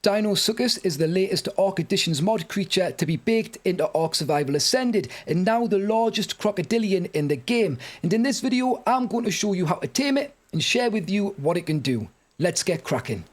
Deinosuchus is the latest ARK Additions mod creature to be baked into ARK Survival Ascended, and now the largest crocodilian in the game. And in this video, I'm going to show you how to tame it and share with you what it can do. Let's get cracking.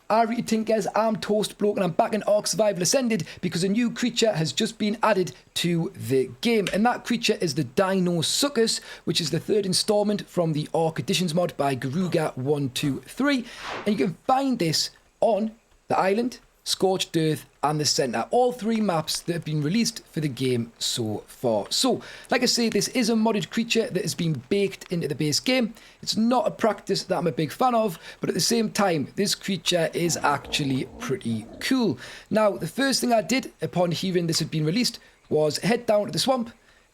Alright Tinkers, I'm Toastbloke and I'm back in ARK Survival Ascended because a new creature has just been added to the game, and that creature is the Deinosuchus, which is the third installment from the ARK Additions mod by Garuga123, and you can find this on the island, Scorched Earth and the centre, all three maps that have been released for the game so far. So, like I say, this is a modded creature that has been baked into the base game. It's not a practice that I'm a big fan of, but at the same time, this creature is actually pretty cool. Now, the first thing I did upon hearing this had been released was head down to the swamp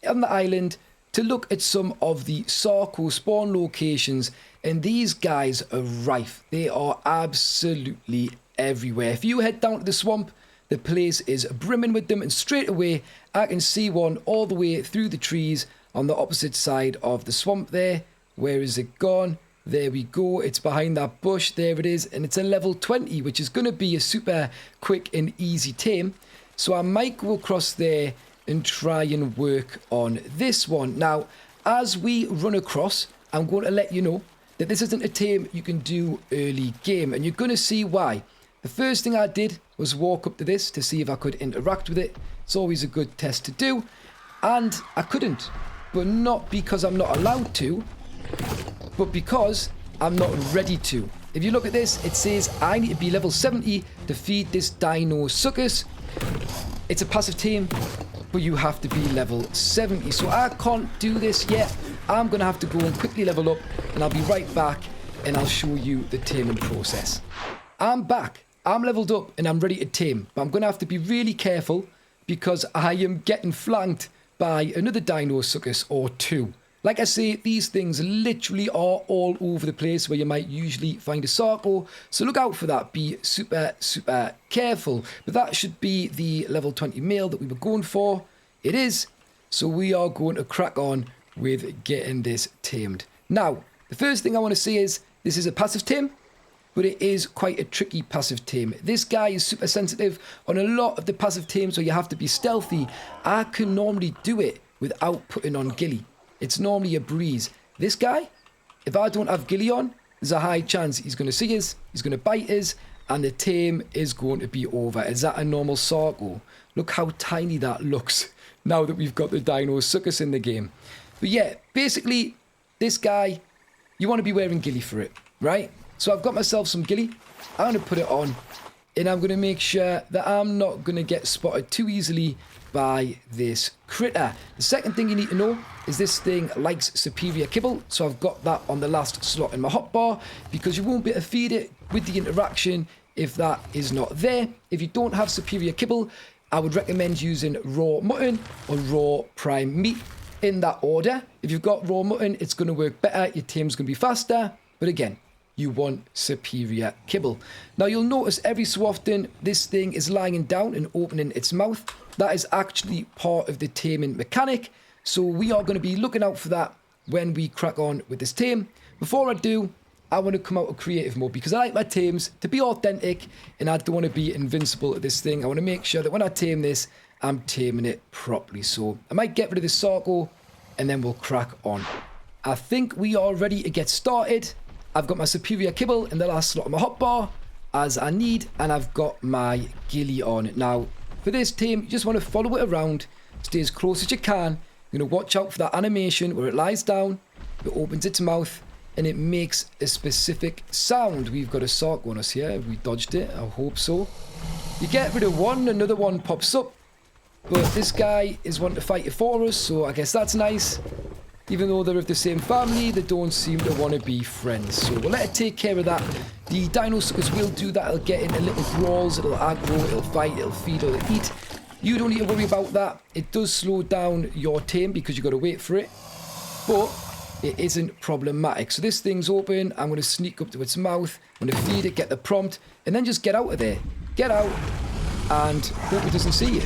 on the island to look at some of the Sarco spawn locations, and these guys are rife. They are absolutely everywhere. If you head down to the swamp, the place is brimming with them, and straight away I can see one all the way through the trees on the opposite side of the swamp there. Where is it gone? There we go. It's behind that bush. There it is, and it's a level 20, which is going to be a super quick and easy tame. So I might go across there and try and work on this one. Now, as we run across, I'm going to let you know that this isn't a tame you can do early game, and you're going to see why. The first thing I did was walk up to this to see if I could interact with it. It's always a good test to do, and I couldn't. But not because I'm not allowed to, but because I'm not ready to. If you look at this, it says I need to be level 70 to feed this Deinosuchus. It's a passive tame, but you have to be level 70. So I can't do this yet. I'm going to have to go and quickly level up, and I'll be right back, and I'll show you the taming process. I'm back. I'm leveled up and I'm ready to tame, but I'm going to have to be really careful because I am getting flanked by another Deinosuchus or two. Like I say, these things literally are all over the place where you might usually find a Sarco, so look out for that. Be super careful. But that should be the level 20 male that we were going for. It is. So we are going to crack on with getting this tamed. Now, the first thing I want to say is this is a passive tame, but it is quite a tricky passive tame. This guy is super sensitive. On a lot of the passive tames where you have to be stealthy, I can normally do it without putting on ghillie. It's normally a breeze. This guy, if I don't have ghillie on, there's a high chance he's going to see us, he's going to bite us, and the tame is going to be over. Is that a normal Sarco? Look how tiny that looks now that we've got the Deinosuchus in the game. But yeah, basically, this guy, you want to be wearing ghillie for it, right? So I've got myself some ghillie. I'm going to put it on, and I'm going to make sure that I'm not going to get spotted too easily by this critter. The second thing you need to know is this thing likes superior kibble, so I've got that on the last slot in my hotbar because you won't be able to feed it with the interaction if that is not there. If you don't have superior kibble, I would recommend using raw mutton or raw prime meat in that order. If you've got raw mutton, it's going to work better, your tame's going to be faster, but again, you want superior kibble. Now you'll notice every so often this thing is lying down and opening its mouth. That is actually part of the taming mechanic, so we are going to be looking out for that when we crack on with this tame. Before I do, I want to come out of creative mode because I like my tames to be authentic, and I don't want to be invincible at this thing. I want to make sure that when I tame this, I'm taming it properly. So I might get rid of this Sarco and then we'll crack on. I think we are ready to get started. I've got my superior kibble in the last slot of my hotbar as I need, and I've got my ghillie on. Now, for this tame, you just want to follow it around, stay as close as you can. You're going to watch out for that animation where it lies down, it opens its mouth, and it makes a specific sound. We've got a Sarco on us here. Have we dodged it? I hope so. You get rid of one, another one pops up, but this guy is one to fight it for us, so I guess that's nice. Even though they're of the same family, they don't seem to want to be friends. So we'll let it take care of that. The Deinosuchus will do that. It'll get into little brawls, it'll aggro, it'll fight, it'll feed, it'll eat. You don't need to worry about that. It does slow down your tame because you've got to wait for it. But it isn't problematic. So this thing's open. I'm going to sneak up to its mouth. I'm going to feed it, get the prompt, and then just get out of there. Get out and hope it doesn't see you.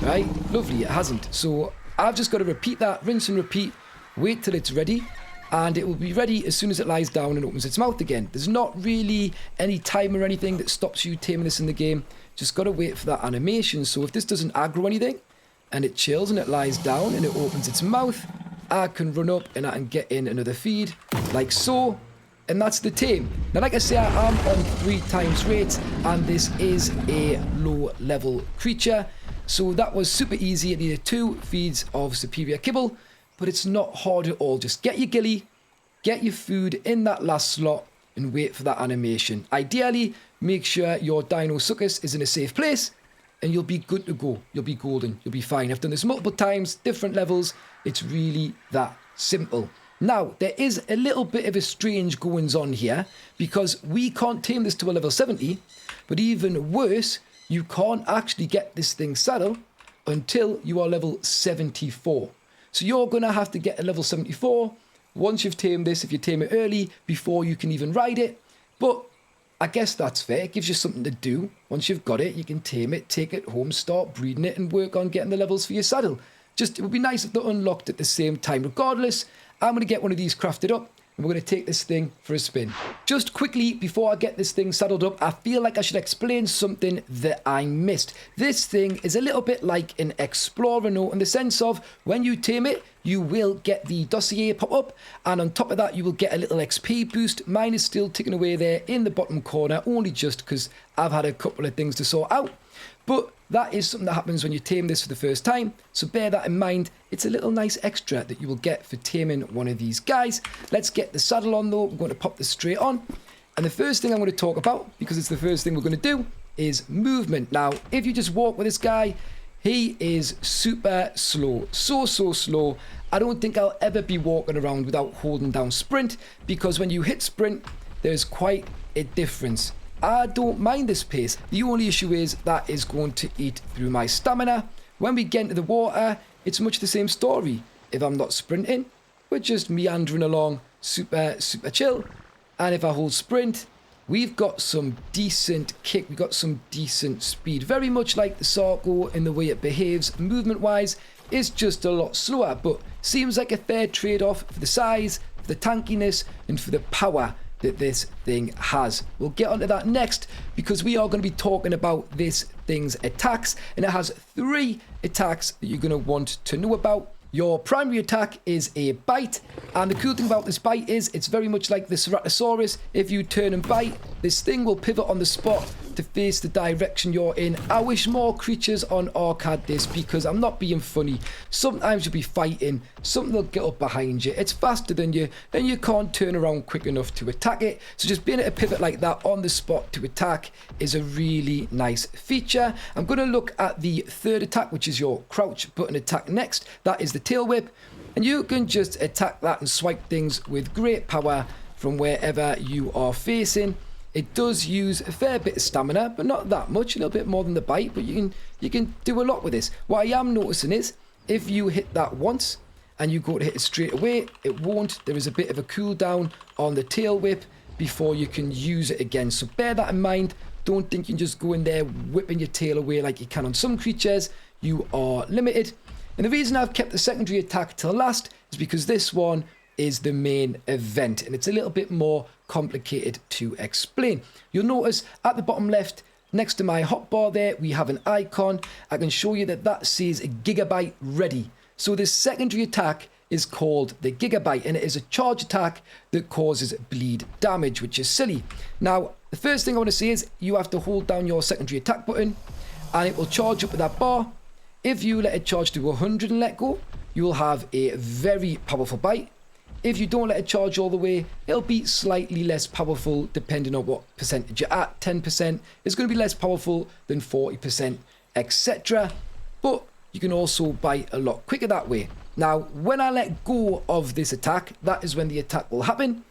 Right? Lovely, it hasn't. So I've just got to repeat that, rinse and repeat. Wait till it's ready, and it will be ready as soon as it lies down and opens its mouth again. There's not really any timer or anything that stops you taming this in the game. Just got to wait for that animation. So if this doesn't aggro anything, and it chills and it lies down and it opens its mouth, I can run up and I can get in another feed, like so. And that's the tame. Now, like I say, I am on 3 times rate, and this is a low level creature. So that was super easy. It needed 2 feeds of superior kibble, but it's not hard at all. Just get your gilly, get your food in that last slot, and wait for that animation. Ideally, make sure your Deinosuchus is in a safe place, and you'll be good to go. You'll be golden. You'll be fine. I've done this multiple times, different levels. It's really that simple. Now, there is a little bit of a strange goings on here, because we can't tame this to a level 70, but even worse, you can't actually get this thing saddled until you are level 74. So you're going to have to get a level 74 once you've tamed this, if you tame it early, before you can even ride it. But I guess that's fair. It gives you something to do. Once you've got it, you can tame it, take it home, start breeding it, and work on getting the levels for your saddle. Just, it would be nice if they're unlocked at the same time. Regardless, I'm going to get one of these crafted up, and we're going to take this thing for a spin. Just quickly, before I get this thing saddled up, I feel like I should explain something that I missed. This thing is a little bit like an explorer note, in the sense of, when you tame it, you will get the dossier pop up, and on top of that, you will get a little XP boost. Mine is still ticking away there in the bottom corner, only just because I've had a couple of things to sort out. But that is something that happens when you tame this for the first time, so bear that in mind. It's a little nice extra that you will get for taming one of these guys. Let's get the saddle on though. We're going to pop this straight on. And the first thing I'm going to talk about, because it's the first thing we're going to do, is movement. Now, if you just walk with this guy, he is super slow. So slow. I don't think I'll ever be walking around without holding down sprint, because when you hit sprint, there's quite a difference. I don't mind this pace. The only issue is that is going to eat through my stamina. When we get into the water, it's much the same story. If I'm not sprinting, we're just meandering along, super chill. And if I hold sprint, we've got some decent kick, we've got some decent speed. Very much like the Sarko in the way it behaves movement-wise. It's just a lot slower, but seems like a fair trade-off for the size, for the tankiness, and for the power that this thing has. We'll get onto that next, because we are going to be talking about this thing's attacks, and it has 3 attacks that you're going to want to know about. Your primary attack is a bite, and the cool thing about this bite is it's very much like the Ceratosaurus. If you turn and bite, this thing will pivot on the spot to face the direction you're in. I wish more creatures on ARK had this, because I'm not being funny. Sometimes you'll be fighting, something will get up behind you, it's faster than you, and you can't turn around quick enough to attack it. So just being able to pivot like that on the spot to attack is a really nice feature. I'm going to look at the third attack, which is your crouch button attack next. That is the tail whip, and you can just attack that and swipe things with great power from wherever you are facing. It does use a fair bit of stamina, but not that much, a little bit more than the bite, but you can do a lot with this. What I am noticing is, if you hit that once and you go to hit it straight away, it won't. There is a bit of a cooldown on the tail whip before you can use it again. So bear that in mind. Don't think you can just go in there whipping your tail away like you can on some creatures. You are limited. And the reason I've kept the secondary attack till last is because this one is the main event, and it's a little bit more complicated to explain. You'll notice at the bottom left, next to my hotbar there, we have an icon. I can show you that says a gigabyte ready. So this secondary attack is called the gigabyte, and it is a charge attack that causes bleed damage, which is silly. Now, the first thing I want to say is you have to hold down your secondary attack button, and it will charge up with that bar. If you let it charge to 100 and let go, you will have a very powerful bite. If you don't let it charge all the way, it'll be slightly less powerful depending on what percentage you're at. 10% is going to be less powerful than 40%, etc. But you can also bite a lot quicker that way. Now, when I let go of this attack, that is when the attack will happen.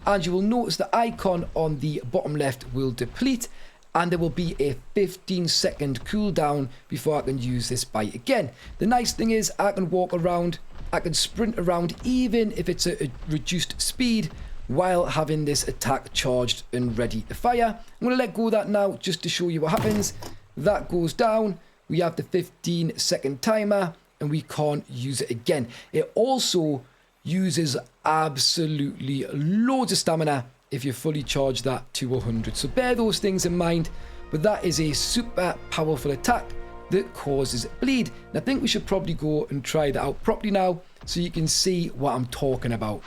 And you will notice the icon on the bottom left will deplete, and there will be a 15-second cooldown before I can use this bite again. The nice thing is I can walk around, I can sprint around even if it's a reduced speed while having this attack charged and ready to fire. I'm going to let go of that now just to show you what happens. That goes down, we have the 15-second timer, and we can't use it again. It also uses absolutely loads of stamina if you fully charge that to 100. So bear those things in mind, but that is a super powerful attack that causes bleed. And I think we should probably go and try that out properly now so you can see what I'm talking about.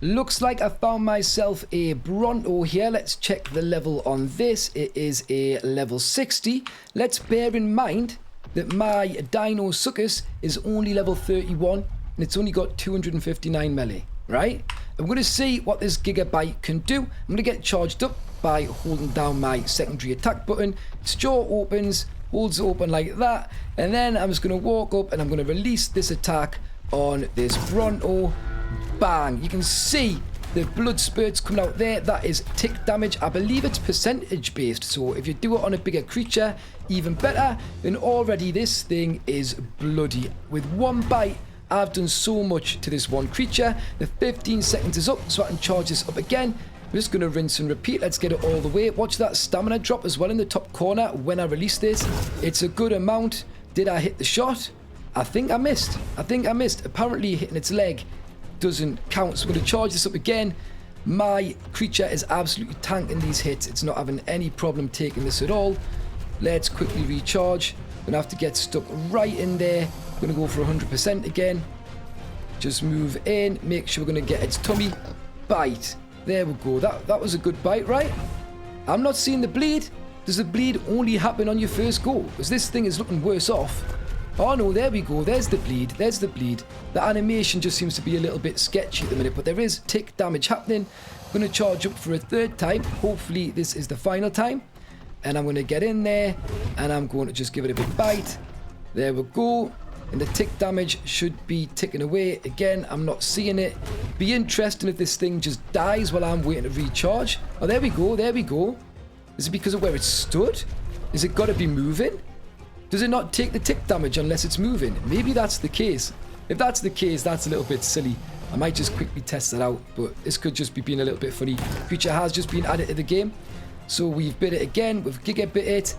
Looks like I found myself a Bronto here. Let's check the level on this. It is a level 60. Let's bear in mind that my Deinosuchus is only level 31 and it's only got 259 melee, right? I'm going to see what this Gigabyte can do. I'm going to get charged up by holding down my secondary attack button. Its jaw opens, holds it open like that, and then I'm just going to walk up and I'm going to release this attack on this Bronto. Bang! You can see the blood spurts coming out there. That is tick damage. I believe it's percentage based, so if you do it on a bigger creature, even better. And already this thing is bloody. With one bite, I've done so much to this one creature. The 15 seconds is up, so I can charge this up again. I'm just going to rinse and repeat. Let's get it all the way. Watch that stamina drop as well in the top corner when I release this. It's a good amount. Did I hit the shot? I think I missed. Apparently hitting its leg doesn't count, so I'm going to charge this up again. My creature is absolutely tanking these hits. It's not having any problem taking this at all. Let's quickly recharge. I'm going to have to get stuck right in there. I'm going to go for 100% again. Just move in, make sure we're going to get its tummy. Bite. There we go. That was a good bite, right? I'm not seeing the bleed. Does the bleed only happen on your first go? Because this thing is looking worse off. Oh no, there we go. There's the bleed. There's the bleed. The animation just seems to be a little bit sketchy at the minute, but there is tick damage happening. I'm going to charge up for a third time. Hopefully this is the final time. And I'm going to get in there and I'm going to just give it a big bite. There we go. And the tick damage should be ticking away. Again, I'm not seeing it. Be interesting if this thing just dies while I'm waiting to recharge. Oh, there we go. There we go. Is it because of where it stood? Is it got to be moving? Does it not take the tick damage unless it's moving? Maybe that's the case. If that's the case, that's a little bit silly. I might just quickly test that out, but this could just be being a little bit funny. Creature has just been added to the game. So we've bit it again, we've Gigabit it,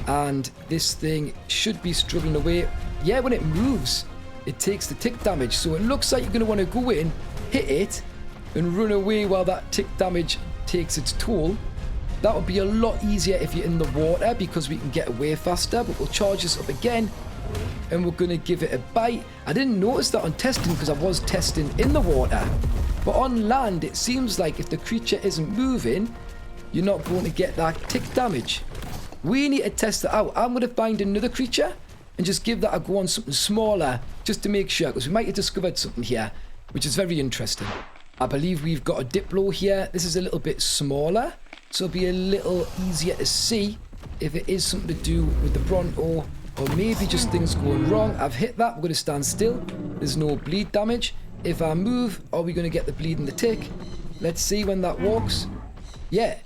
and this thing should be struggling away. Yeah, when it moves, it takes the tick damage. So it looks like you're going to want to go in, hit it, and run away while that tick damage takes its toll. That would be a lot easier if you're in the water because we can get away faster, but we'll charge this up again and we're going to give it a bite. I didn't notice that on testing because I was testing in the water, but on land it seems like if the creature isn't moving, you're not going to get that tick damage. We need to test that out. I'm going to find another creature and just give that a go on something smaller just to make sure, because we might have discovered something here which is very interesting. I believe we've got a Diplo here. This is a little bit smaller, so it'll be a little easier to see if it is something to do with the Bronto or maybe just things going wrong. I've hit that. We're going to stand still. There's no bleed damage. If I move, are we going to get the bleed and the tick? Let's see when that walks. Yeah.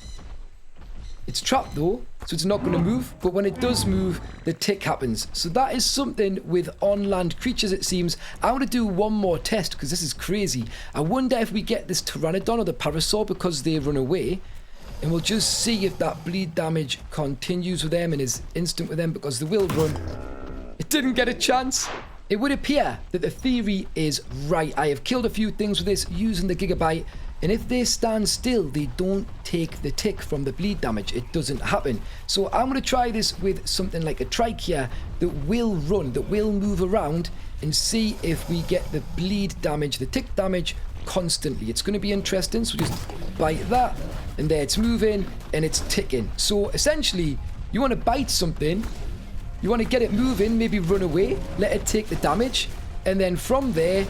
It's trapped though, so it's not going to move. But when it does move, the tick happens. So that is something with on-land creatures, it seems. I want to do one more test because this is crazy. I wonder if we get this Pteranodon or the Parasaur because they run away. And we'll just see if that bleed damage continues with them and is instant with them because they will run. It didn't get a chance. It would appear that the theory is right. I have killed a few things with this using the Gigabyte. And if they stand still, they don't take the tick from the bleed damage. It doesn't happen. So I'm going to try this with something like a Trachea that will run, that will move around and see if we get the bleed damage, the tick damage constantly. It's going to be interesting. So just bite that and there it's moving and it's ticking. So essentially you want to bite something, you want to get it moving, maybe run away, let it take the damage, and then from there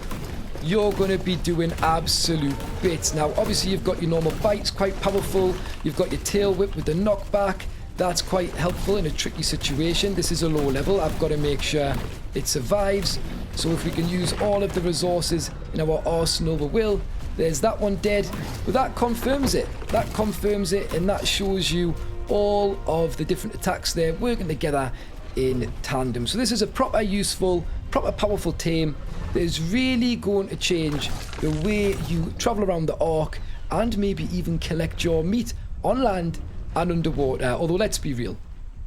you're going to be doing absolute bits. Now obviously you've got your normal bites, quite powerful. You've got your tail whip with the knockback. That's quite helpful in a tricky situation. This is a low level. I've got to make sure it survives. So if we can use all of the resources in our arsenal, we will. There's that one dead, but that confirms it. That confirms it, and that shows you all of the different attacks there working together in tandem. So this is a proper useful, proper powerful tame that is really going to change the way you travel around the Ark and maybe even collect your meat on land and underwater. Although let's be real,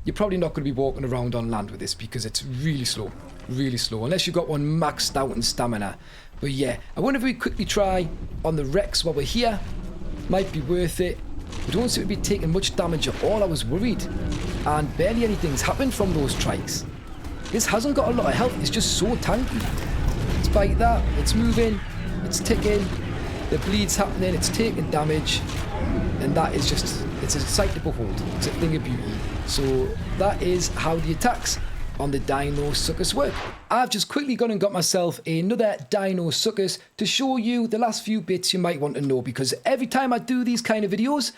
you're probably not going to be walking around on land with this because it's really slow, unless you've got one maxed out in stamina. But yeah, I wonder if we quickly try on the Rex while we're here. Might be worth it. We don't seem to be taking much damage at all. I was worried. And barely anything's happened from those trikes. This hasn't got a lot of health. It's just so tanky. Despite that, it's moving. It's ticking. The bleed's happening. It's taking damage. And that is just, it's a sight to behold. It's a thing of beauty. So that is how the attacks on the Deinosuchus work. I've just quickly gone and got myself another Deinosuchus to show you the last few bits you might want to know, because every time I do these kind of videos,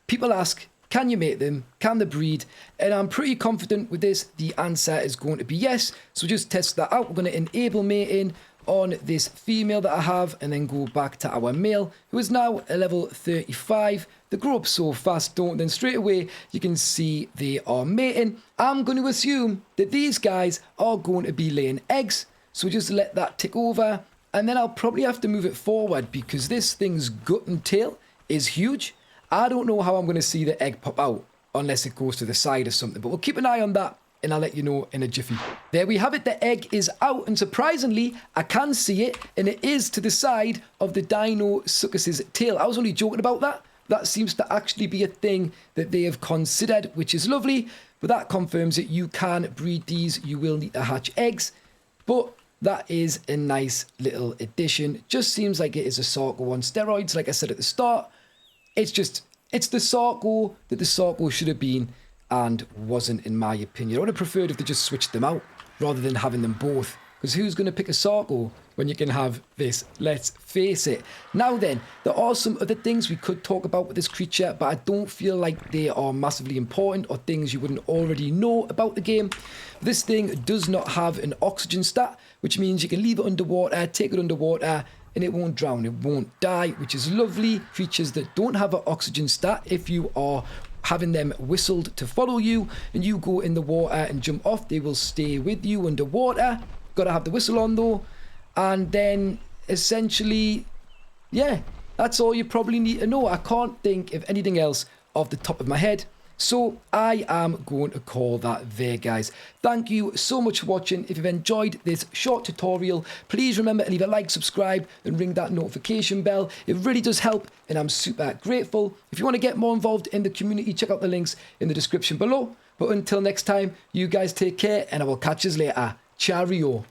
people ask, can you mate them? Can they breed? And I'm pretty confident with this, the answer is going to be yes. So just test that out. We're going to enable mating on this female that I have and then go back to our male, who is now a level 35. They grow up so fast, don't they? Then straight away you can see they are mating. I'm going to assume that these guys are going to be laying eggs, so just let that tick over, and then I'll probably have to move it forward because this thing's gut and tail is huge. I don't know how I'm going to see the egg pop out unless it goes to the side or something, but we'll keep an eye on that and I'll let you know in a jiffy. There we have it, the egg is out, and surprisingly I can see it, and it is to the side of the Deinosuchus's tail. I was only joking about that. That seems to actually be a thing that they have considered, which is lovely, but that confirms it. You can breed these, you will need to hatch eggs, but that is a nice little addition. Just seems like it is a Sarco on steroids, like I said at the start. It's the Sarco that the Sarco should have been and wasn't, in my opinion. I would have preferred if they just switched them out rather than having them both, because who's going to pick a Sarco when you can have this? Let's face it. Now then, there are some other things we could talk about with this creature, but I don't feel like they are massively important or things you wouldn't already know about the game. This thing does not have an oxygen stat, which means you can leave it underwater, take it underwater, and it won't drown, it won't die, which is lovely. Creatures that don't have an oxygen stat, if you are having them whistled to follow you and you go in the water and jump off, they will stay with you underwater. Gotta have the whistle on though. And then essentially, yeah, that's all you probably need to know. I can't think of anything else off the top of my head. So I am going to call that there, guys. Thank you so much for watching. If you've enjoyed this short tutorial, please remember to leave a like, subscribe, and ring that notification bell. It really does help, and I'm super grateful. If you want to get more involved in the community, check out the links in the description below. But until next time, you guys take care, and I will catch you later. Cheerio.